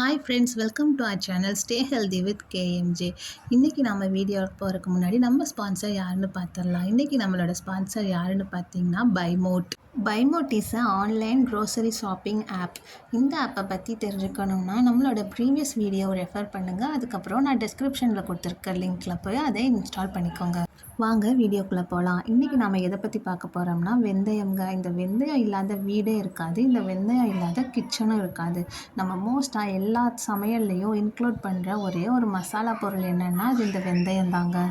Hi friends, welcome to our channel stay healthy with KMJ. இன்றைக்கி நம்ம video போகிறதுக்கு முன்னாடி நம்ம ஸ்பான்சர் யாருன்னு பார்த்துடலாம். இன்றைக்கி நம்மளோட ஸ்பான்சர் யாருன்னு பார்த்தீங்கன்னா பைமோட். பைமோட் is a online grocery shopping app. இந்த ஆப்பை பற்றி தெரிஞ்சுக்கணுன்னா நம்மளோட ப்ரீவியஸ் வீடியோவை ரெஃபர் பண்ணுங்கள். அதுக்கப்புறம் நான் டிஸ்கிரிப்ஷனில் கொடுத்துருக்க லிங்க்கில் போய் அதை இன்ஸ்டால் பண்ணிக்கோங்க. வாங்க வீடியோக்குள்ளே போகலாம். இன்றைக்கி நாம் எதை பற்றி பார்க்க போகிறோம்னா வெந்தயம்ங்க. இந்த வெந்தயம் இல்லாத வீடே இருக்காது, இந்த வெந்தயம் இல்லாத கிச்சனும் இருக்காது. நம்ம மோஸ்ட்டாக எல்லா சமையல்லையும் இன்க்ளூட் பண்ணுற ஒரே ஒரு மசாலா பொருள் என்னென்னா அது இந்த வெந்தயம் தாங்க.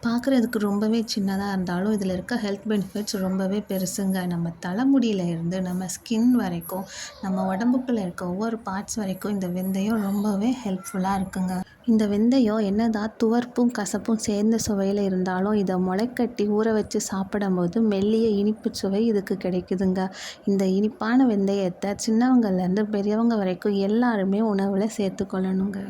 பார்க்குறதுக்கு ரொம்பவே சின்னதாக இருந்தாலும் இதில் இருக்க ஹெல்த் பெனிஃபிட்ஸ் ரொம்பவே பெருசுங்க. நம்ம தலைமுடியில் இருந்து நம்ம ஸ்கின் வரைக்கும், நம்ம உடம்புக்குள்ளே இருக்க ஒவ்வொரு பார்ட்ஸ் வரைக்கும் இந்த வெந்தயம் ரொம்பவே ஹெல்ப்ஃபுல்லாக இருக்குங்க. இந்த வெந்தயம் என்னதான் துவர்ப்பும் கசப்பும் சேர்ந்த சுவையில் இருந்தாலும் இதை முளைக்கட்டி ஊற வச்சு சாப்பிடும்போது மெல்லிய இனிப்பு சுவை இதுக்கு கிடைக்குதுங்க. இந்த இனிப்பான வெந்தயத்தை சின்னவங்கள்லேருந்து பெரியவங்க வரைக்கும் எல்லாருமே உணவில் சேர்த்துக்கொள்ளணுங்க.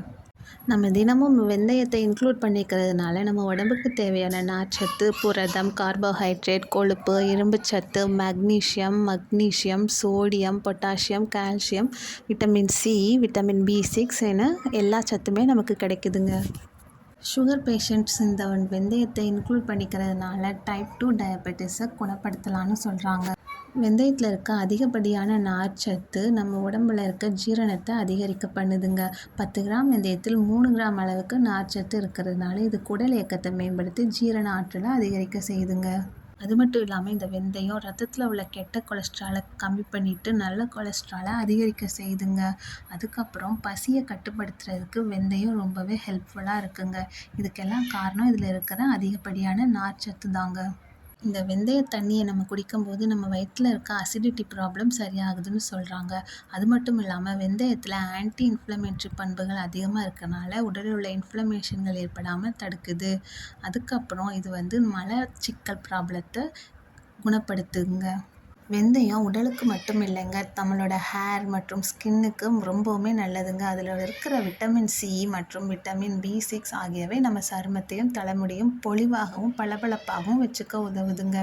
நம்ம தினமும் வெந்தயத்தை இன்க்ளூட் பண்ணிக்கிறதுனால நம்ம உடம்புக்கு தேவையான நார்ச்சத்து, புரதம், கார்போஹைட்ரேட், கொழுப்பு, இரும்புச்சத்து, magnesium, sodium, potassium, calcium, vitamin C, vitamin பி6 என எல்லா சத்துமே நமக்கு கிடைக்குதுங்க. சுகர் பேஷண்ட்ஸ் இந்த வெந்தயத்தை இன்க்ளூட் பண்ணிக்கிறதுனால டைப் 2 டயபெட்டிஸை குணப்படுத்தலான்னு சொல்கிறாங்க. வெந்தயத்தில் இருக்க அதிகப்படியான நார்ச்சத்து நம்ம உடம்புல இருக்க ஜீரணத்தை அதிகரிக்க பண்ணுதுங்க. 10 கிராம் வெந்தயத்தில் 3 கிராம் அளவுக்கு நார்ச்சத்து இருக்கிறதுனால இது குடல் இயக்கத்தை மேம்படுத்தி ஜீரண ஆற்றலை அதிகரிக்க செய்யுதுங்க. அது மட்டும் இல்லாமல் இந்த வெந்தயம் ரத்தத்தில் உள்ள கெட்ட கொலஸ்ட்ராலை கம்மி பண்ணிவிட்டு நல்ல கொலஸ்ட்ராலை அதிகரிக்க செய்யுதுங்க. அதுக்கப்புறம் பசியை கட்டுப்படுத்துறதுக்கு வெந்தயம் ரொம்பவே ஹெல்ப்ஃபுல்லாக இருக்குங்க. இதுக்கெல்லாம் காரணம் இதில் இருக்கிற அதிகப்படியான நார்ச்சத்து தாங்க. இந்த வெந்தய தண்ணியை நம்ம குடிக்கும்போது நம்ம வயிற்றில் இருக்க அசிடிட்டி ப்ராப்ளம் சரியாகுதுன்னு சொல்கிறாங்க. அது மட்டும் இல்லாமல் வெந்தயத்தில் ஆன்டி இன்ஃப்ளமேட்ரி பண்புகள் அதிகமாக இருக்கனால உடலில் உள்ள இன்ஃப்ளமேஷன்கள் ஏற்படாமல் தடுக்குது. அதுக்கப்புறம் இது மலச்சிக்கல் ப்ராப்ளத்தை குணப்படுத்துங்க. வெந்தயம் உடலுக்கு மட்டும் இல்லைங்க, நம்மளோட ஹேர் மற்றும் ஸ்கின்னுக்கு ரொம்பவுமே நல்லதுங்க. அதில் இருக்கிற விட்டமின் சி மற்றும் விட்டமின் பி6 ஆகியவை நம்ம சருமத்தையும் தலைமுடியும் பொலிவாகவும் பளபளப்பாகவும் வச்சுக்க உதவுதுங்க.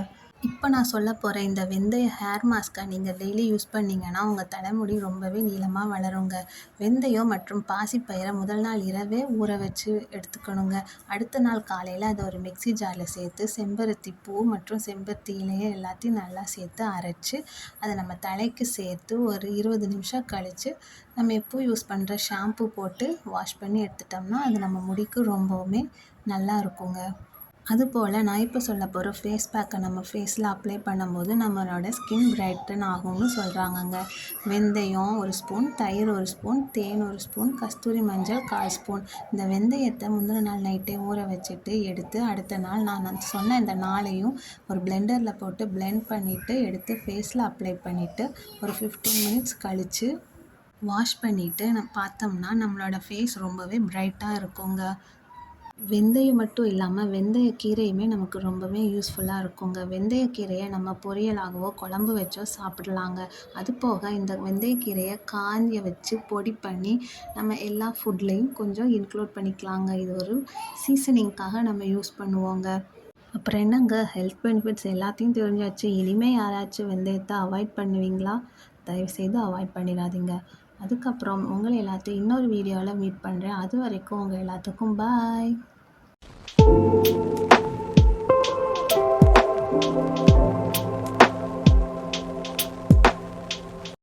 இப்போ நான் சொல்ல போகிற இந்த வெந்தய ஹேர் மாஸ்க்கை நீங்கள் டெய்லி யூஸ் பண்ணிங்கன்னா உங்கள் தலைமுடி ரொம்பவே நீளமாக வளருங்க. வெந்தயம் மற்றும் பாசிப்பயிரை முதல் நாள் இரவே ஊற வச்சு எடுத்துக்கணுங்க. அடுத்த நாள் காலையில் அதை ஒரு மிக்ஸி ஜாரில் சேர்த்து செம்பருத்தி பூ மற்றும் செம்பருத்தி இலையை எல்லாத்தையும் நல்லா சேர்த்து அரைச்சி அதை நம்ம தலைக்கு சேர்த்து ஒரு 20 நிமிஷம் கழித்து நம்ம எப்போ யூஸ் பண்ணுற ஷாம்பு போட்டு வாஷ் பண்ணி எடுத்துட்டோம்னா அது நம்ம முடிக்கு ரொம்பவுமே நல்லா இருக்குங்க. அதுபோல் நான் இப்போ சொல்ல போகிற ஃபேஸ் பேக்கை நம்ம ஃபேஸில் அப்ளை பண்ணும்போது நம்மளோட ஸ்கின் பிரைட்டன் ஆகும்னு சொல்கிறாங்கங்க. வெந்தயம் 1 ஸ்பூன், தயிர் 1 ஸ்பூன், தேன் 1 ஸ்பூன், கஸ்தூரி மஞ்சள் 1/4 ஸ்பூன். இந்த வெந்தயத்தை முந்தின நாள் நைட்டே ஊற வச்சுட்டு எடுத்து அடுத்த நாள் நான் சொன்ன இந்த நாளையும் ஒரு பிளெண்டரில் போட்டு பிளெண்ட் பண்ணிவிட்டு எடுத்து ஃபேஸில் அப்ளை பண்ணிவிட்டு ஒரு 15 மினிட்ஸ் கழித்து வாஷ் பண்ணிவிட்டு பார்த்தோம்னா நம்மளோட ஃபேஸ் ரொம்பவே பிரைட்டாக இருக்குங்க. வெந்தயம் மட்டும் இல்லாமல் வெந்தயக்கீரையுமே நமக்கு ரொம்பவே யூஸ்ஃபுல்லாக இருக்குங்க. வெந்தயக்கீரையை நம்ம பொரியலாகவோ குழம்பு வச்சோ சாப்பிடலாங்க. அது போக இந்த வெந்தயக்கீரையை காய வச்சு பொடி பண்ணி நம்ம எல்லா ஃபுட்லேயும் கொஞ்சம் இன்க்ளூட் பண்ணிக்கலாங்க. இது ஒரு சீசனிங்காக நம்ம யூஸ் பண்ணுவோங்க. அப்புறம் என்னங்க, ஹெல்த் பெனிஃபிட்ஸ் எல்லாத்தையும் தெரிஞ்சாச்சு. இனிமேல் யாராச்சும் வெந்தயத்தை அவாய்ட் பண்ணுவீங்களா? தயவுசெய்து அவாய்ட் பண்ணிடாதீங்க. அதுக்கப்புறம் உங்களை எல்லாத்தையும் இன்னொரு வீடியோவில் மீட் பண்ணுறேன். அது வரைக்கும் உங்கள் எல்லாத்துக்கும் பாய்.